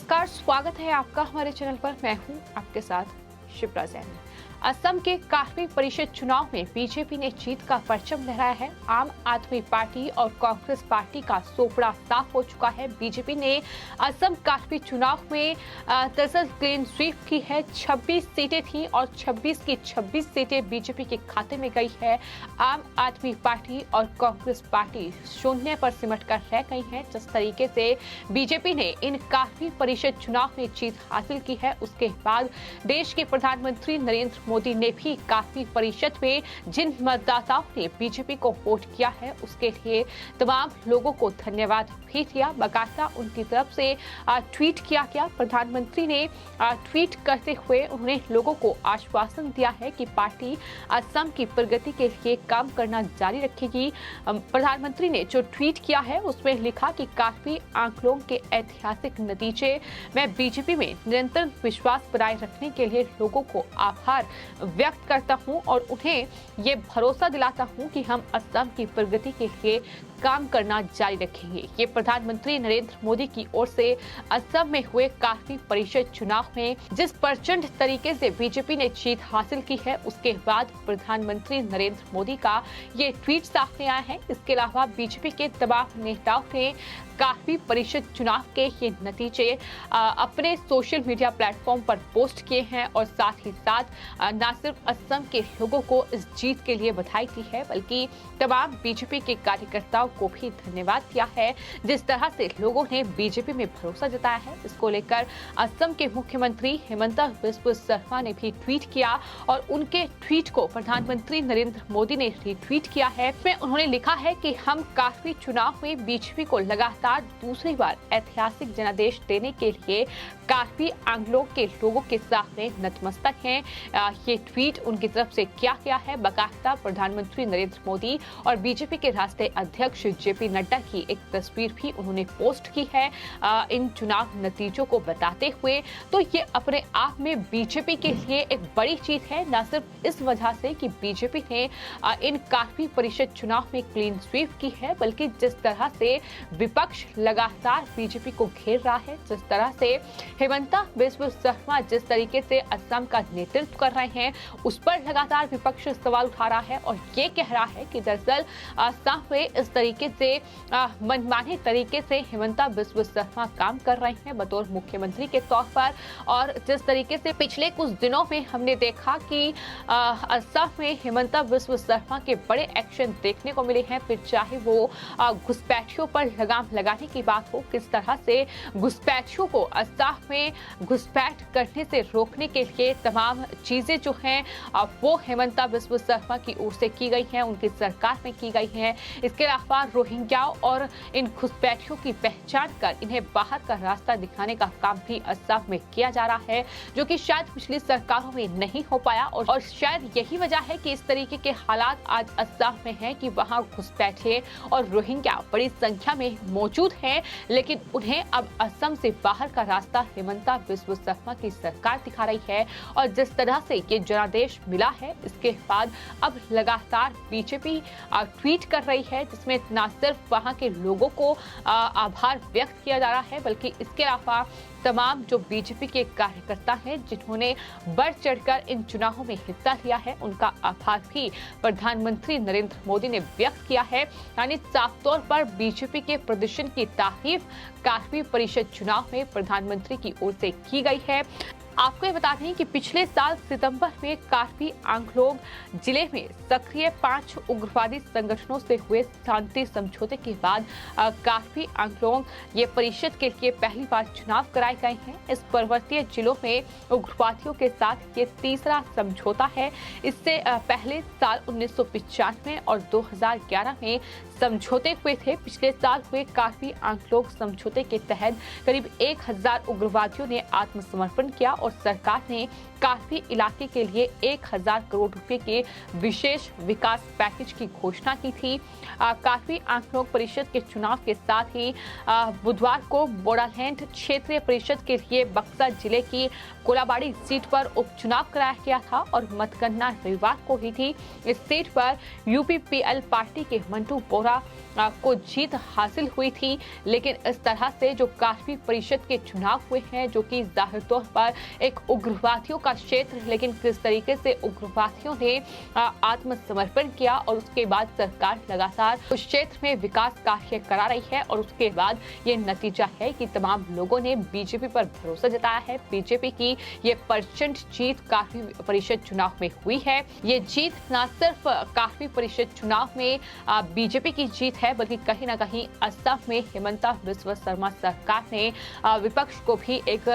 नमस्कार, स्वागत है आपका हमारे चैनल पर। मैं हूं आपके साथ शिप्रा जैन। असम के काफी परिषद चुनाव में बीजेपी ने जीत का परचम लहराया है। आम आदमी पार्टी और कांग्रेस पार्टी का सोपड़ा साफ हो चुका है। बीजेपी ने असम काफी चुनाव में दरअसल क्लीन स्वीप की है। 26 सीटें थी और 26 की 26 सीटें बीजेपी के खाते में गई है। आम आदमी पार्टी और कांग्रेस पार्टी शून्य पर सिमट कर रह गई है। जिस तरीके से बीजेपी ने इन काफी परिषद चुनाव में जीत हासिल की है, उसके बाद देश के प्रधानमंत्री नरेंद्र मोदी ने भी काफी परिषद में जिन मतदाताओं ने बीजेपी को वोट किया है, उसके लिए तमाम लोगों को धन्यवाद भी दिया। बाकायदा उनकी तरफ से ट्वीट किया गया। प्रधानमंत्री ने ट्वीट करते हुए उन्होंने लोगों को आश्वासन दिया है कि पार्टी असम की प्रगति के लिए काम करना जारी रखेगी। प्रधानमंत्री ने जो ट्वीट किया है उसमें लिखा कि काफी आंकड़ों के ऐतिहासिक नतीजे में बीजेपी में निरंतर विश्वास बनाए रखने के लिए लोगों को आभार व्यक्त करता हूं और उन्हें ये भरोसा दिलाता हूं कि हम असम की प्रगति के लिए काम करना जारी रखेंगे। ये प्रधानमंत्री नरेंद्र मोदी की ओर से असम में हुए काफी परिषद चुनाव में जिस प्रचंड तरीके से बीजेपी ने जीत हासिल की है, उसके बाद प्रधानमंत्री नरेंद्र मोदी का ये ट्वीट सामने आया है। इसके अलावा बीजेपी के तमाम नेताओं ने काफी परिषद चुनाव के ये नतीजे अपने सोशल मीडिया प्लेटफॉर्म पर पोस्ट किए हैं और साथ ही साथ न सिर्फ असम के लोगों को इस जीत के लिए बधाई दी है, बल्कि तमाम बीजेपी के कार्यकर्ताओं को भी धन्यवाद दिया है। जिस तरह से लोगों ने बीजेपी में भरोसा जताया है, इसको लेकर असम के मुख्यमंत्री हिमंता बिस्वा शर्मा ने भी ट्वीट किया और उनके ट्वीट को प्रधानमंत्री नरेंद्र मोदी ने रीट्वीट किया है। इसमें उन्होंने लिखा है कि हम काफी चुनाव में बीजेपी को लगातार दूसरी बार ऐतिहासिक जनादेश देने के लिए काफी आंगलों के लोगों के सामने नतमस्तक हैं। ये ट्वीट उनकी तरफ से किया गया है। बाकायदा प्रधानमंत्री नरेंद्र मोदी और बीजेपी के राष्ट्रीय अध्यक्ष जेपी नड्डा की एक तस्वीर भी उन्होंने पोस्ट की है इन चुनाव नतीजों को बताते हुए। तो ये अपने आप में बीजेपी के लिए एक बड़ी जीत है, न सिर्फ इस वजह से कि बीजेपी ने इन काफी परिषद चुनाव में क्लीन स्वीप की है, बल्कि जिस तरह से विपक्ष लगातार बीजेपी को घेर रहा है, जिस तरह से हिमंता बिस्वा शर्मा जिस तरीके से असम का नेतृत्व कर रहे हैं, उस पर लगातार विपक्ष सवाल उठा रहा है और ये कह रहा है कि दरअसल असम में इस तरीके से मनमाने तरीके से हिमंता बिस्वा शर्मा काम कर रहे हैं बतौर मुख्यमंत्री के तौर पर। और जिस तरीके से पिछले कुछ दिनों में हमने देखा कि असम में हिमंता बिस्वा शर्मा के बड़े एक्शन देखने को मिले हैं, फिर चाहे वो घुसपैठियों पर लगाम लगाने की बात हो, किस तरह से घुसपैठियों को असम में घुसपैठ करने से रोकने के लिए तमाम चीजें जो हैं वो हिमंता बिस्वा शर्मा की ओर से की गई हैं, उनकी सरकार में की गई हैं। इसके अलावा रोहिंग्या और इन घुसपैठियों की पहचान कर इन्हें बाहर का रास्ता दिखाने का काम भी असम में किया जा रहा है, जो कि शायद पिछली सरकारों में नहीं हो पाया और शायद यही वजह है कि इस तरीके के हालात आज असम में हैं कि वहां घुसपैठे और रोहिंग्या बड़ी संख्या में मौजूद हैं, लेकिन उन्हें अब असम से बाहर का रास्ता हिमंता बिस्वा शर्मा की सरकार दिखा रही है। और जिस तरह से ये जनादेश मिला है, इसके बाद अब लगातार बीजेपी ट्वीट कर रही है, जिसमें न सिर्फ वहां के लोगों को आभार व्यक्त किया जा रहा है, बल्कि इसके अलावा तमाम जो बीजेपी के कार्यकर्ता हैं जिन्होंने बढ़ चढ़कर इन चुनावों में हिस्सा लिया है, उनका आभार भी प्रधानमंत्री नरेंद्र मोदी ने व्यक्त किया है। यानी साफ तौर पर बीजेपी के प्रदर्शन की तारीफ काफी परिषद चुनाव में प्रधानमंत्री की ओर से की गई है। आपको ये बता दें कि पिछले साल सितंबर में काफी आंगलोंग जिले में सक्रिय 5 उग्रवादी संगठनों से हुए शांति समझौते के बाद काफी आंगलोंग ये परिषद के लिए पहली बार चुनाव कराए गए हैं। इस पर्वतीय जिलों में उग्रवादियों के साथ ये तीसरा समझौता है। इससे पहले साल 1995 और 2011 में समझौते हुए थे। पिछले साल हुए काफी आंगलोंग समझौते के तहत करीब 1000 उग्रवादियों ने आत्मसमर्पण किया और सरकार ने कार्बी इलाके के लिए 1000 करोड़ रुपए के विशेष विकास पैकेज की घोषणा की थी। कार्बी आंकलोक परिषद के चुनाव के साथ ही बुधवार को बोडोलैंड क्षेत्रीय परिषद के लिए बक्सर जिले की कोलाबाड़ी सीट पर उपचुनाव कराया गया था और मतगणना रविवार को हुई थी। इस सीट पर यूपीपीएल पार्टी के मंटू बोरा को जीत हासिल हुई थी, लेकिन इस तरह से जो कार्बी परिषद के चुनाव हुए हैं, जो कि जाहिर तौर पर एक उग्रवादियों का क्षेत्र, लेकिन किस तरीके से उग्रवादियों ने आत्मसमर्पण किया और उसके बाद सरकार लगातार उस क्षेत्र में विकास कार्य करा रही है और उसके बाद ये नतीजा है कि तमाम लोगों ने बीजेपी पर भरोसा जताया है। बीजेपी की ये प्रचंड जीत कार्बी परिषद चुनाव में हुई है। ये जीत न सिर्फ कार्बी परिषद चुनाव में बीजेपी की जीत है, बल्कि कहीं ना कहीं असम में हिमंता बिस्वा शर्मा सरकार ने विपक्ष को भी एक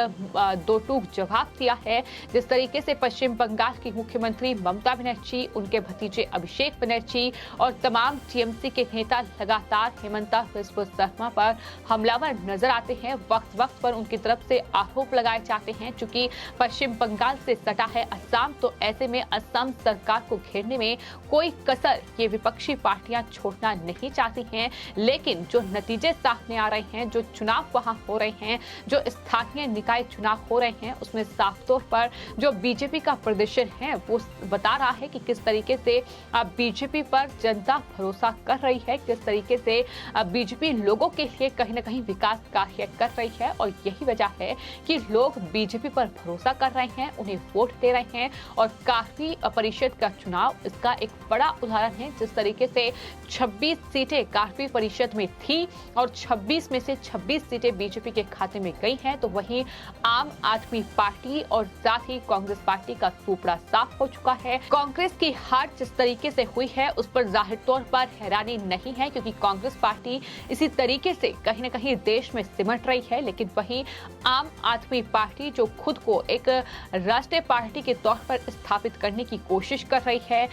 दो टूक जवाब दिया है। जिस तरीके से पश्चिम बंगाल की मुख्यमंत्री ममता बनर्जी, उनके भतीजे अभिषेक बनर्जी और तमाम टीएमसी के नेता लगातार हिमंता बिस्वा शर्मा पर हमलावर नजर आते हैं। वक्त वक्त पर उनकी तरफ से आरोप लगाए जाते हैं। चूंकि पश्चिम बंगाल से सटा है असम, तो ऐसे में असम सरकार को घेरने में कोई कसर ये विपक्षी पार्टियां छोड़ना नहीं चाहती हैं। लेकिन जो नतीजे सामने आ रहे हैं, जो चुनाव वहां हो रहे हैं, जो स्थानीय निकाय चुनाव हो रहे हैं, उसमें साफ तौर पर जो बीजेपी का प्रदर्शन है वो बता रहा है कि किस तरीके से बीजेपी पर जनता भरोसा कर रही है, किस तरीके से बीजेपी लोगों के लिए कहीं ना कहीं विकास कार्य कर रही है। और यही वजह है कि लोग बीजेपी पर भरोसा कर रहे हैं, उन्हें वोट दे रहे हैं। और कार्बी परिषद का चुनाव इसका एक बड़ा उदाहरण है। जिस तरीके से 26 सीटें कार्बी परिषद में थी और 26 में से 26 सीटें बीजेपी के खाते में गई हैं, तो वहीं आम आदमी पार्टी और साथ ही कांग्रेस पार्टी का सुपड़ा साफ हो चुका है। कांग्रेस की हार जिस तरीके से हुई है उस पर जाहिर तौर पर हैरानी नहीं है, क्योंकि कांग्रेस पार्टी इसी तरीके से कहीं न कहीं देश में सिमट रही है। लेकिन वहीं आम आदमी पार्टी जो खुद को एक राष्ट्रीय पार्टी के तौर पर स्थापित करने की कोशिश कर रही है,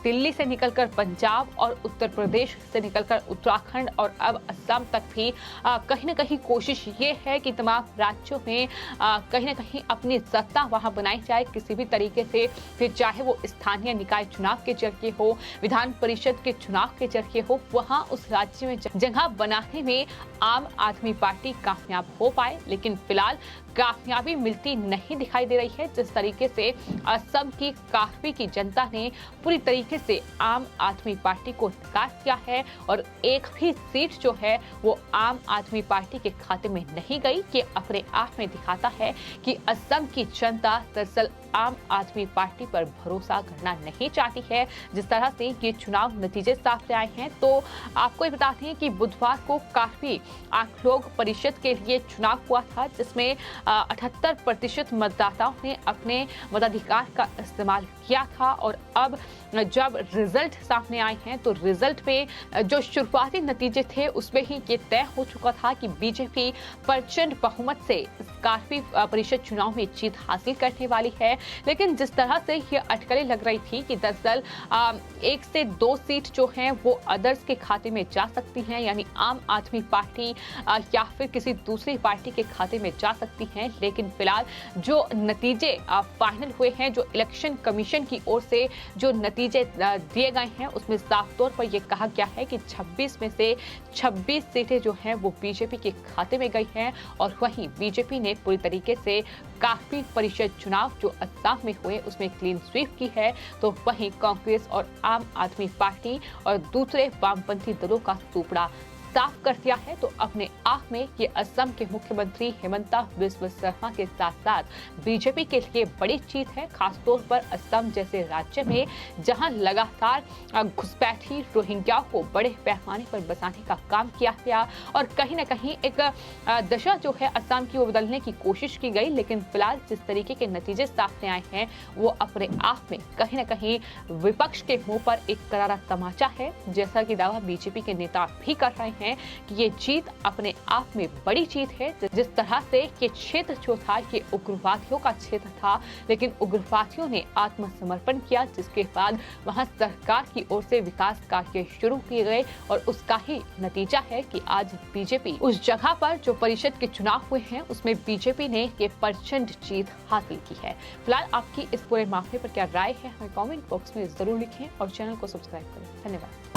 दिल्ली से निकलकर पंजाब और उत्तर प्रदेश से निकलकर उत्तराखंड और अब असम तक भी कहीं न कहीं कोशिश ये है कि तमाम राज्यों में कहीं न कहीं अपनी सत्ता वहां बनाई जाए किसी भी तरीके से। फिर चाहे वो स्थानीय निकाय चुनाव के जरिए हो, विधान परिषद के चुनाव के जरिए हो, वहां उस राज्य में जगह बनाने में आम आदमी पार्टी कामयाब हो पाए। लेकिन फिलहाल कामयाबी मिलती नहीं दिखाई दे रही है। जिस तरीके से असम की कार्बी की जनता ने पूरी तरीके से आम आदमी पार्टी को नकार किया है और एक भी सीट जो है वो आम आदमी पार्टी के खाते में नहीं गई। ये अपने आप में दिखाता है कि असम की जनता दरअसल आम आदमी पार्टी पर भरोसा करना नहीं चाहती है। जिस तरह से ये चुनाव नतीजे सामने आए हैं, तो आपको ये बताते हैं कि बुधवार को कार्बी आंकलोक परिषद के लिए चुनाव हुआ था, जिसमें 78% मतदाताओं ने अपने मताधिकार का इस्तेमाल किया था। और अब जब रिजल्ट सामने आए हैं, तो रिजल्ट में जो शुरुआती नतीजे थे उसमें ही ये तय हो चुका था कि बीजेपी प्रचंड बहुमत से कार्बी परिषद चुनाव में जीत हासिल करने वाली है। लेकिन जिस तरह से ये अटकलें लग रही थी कि दरअसल 1 से 2 सीट जो हैं वो अदर्स के खाते में जा सकती हैं, यानी आम आदमी पार्टी या फिर किसी दूसरी पार्टी के खाते में जा सकती हैं। लेकिन फिलहाल जो नतीजे फाइनल हुए हैं, जो इलेक्शन कमीशन की ओर से जो नतीजे दिए गए हैं, उसमें साफ तौर पर यह कहा गया है कि 26 में से 26 सीटें जो हैं वो बीजेपी के खाते में गई हैं। और वहीं बीजेपी ने पूरी तरीके से कार्बी परिषद चुनाव जो असम में हुए उसमें क्लीन स्वीप की है। तो वहीं कांग्रेस और आम आदमी पार्टी और दूसरे वामपंथी दलों का सुपड़ा साफ कर दिया है। तो अपने आप में ये असम के मुख्यमंत्री हिमंता बिस्वा शर्मा के साथ साथ बीजेपी के लिए बड़ी जीत है, खासतौर पर असम जैसे राज्य में जहां लगातार घुसपैठी रोहिंग्याओं को बड़े पैमाने पर बसाने का काम किया गया और कहीं न कहीं एक दशा जो है असम की वो बदलने की कोशिश की गई। लेकिन फिलहाल जिस तरीके के नतीजे सामने आए हैं वो अपने आप में कहीं न कहीं विपक्ष के मुंह पर एक करारा तमाचा है, जैसा कि दावा बीजेपी के नेता भी कर रहे हैं। हैं कि ये जीत अपने आप में बड़ी जीत है। जिस तरह से ये क्षेत्र जो था ये उग्रवादियों का क्षेत्र था, लेकिन उग्रवादियों ने आत्मसमर्पण किया, जिसके बाद वहां सरकार की ओर से विकास कार्य शुरू किए गए और उसका ही नतीजा है कि आज बीजेपी उस जगह पर जो परिषद के चुनाव हुए हैं उसमें बीजेपी ने ये प्रचंड जीत हासिल की है। फिलहाल आपकी इस पूरे मामले पर क्या राय है हमें कमेंट बॉक्स में जरूर लिखें और चैनल को सब्सक्राइब करें। धन्यवाद।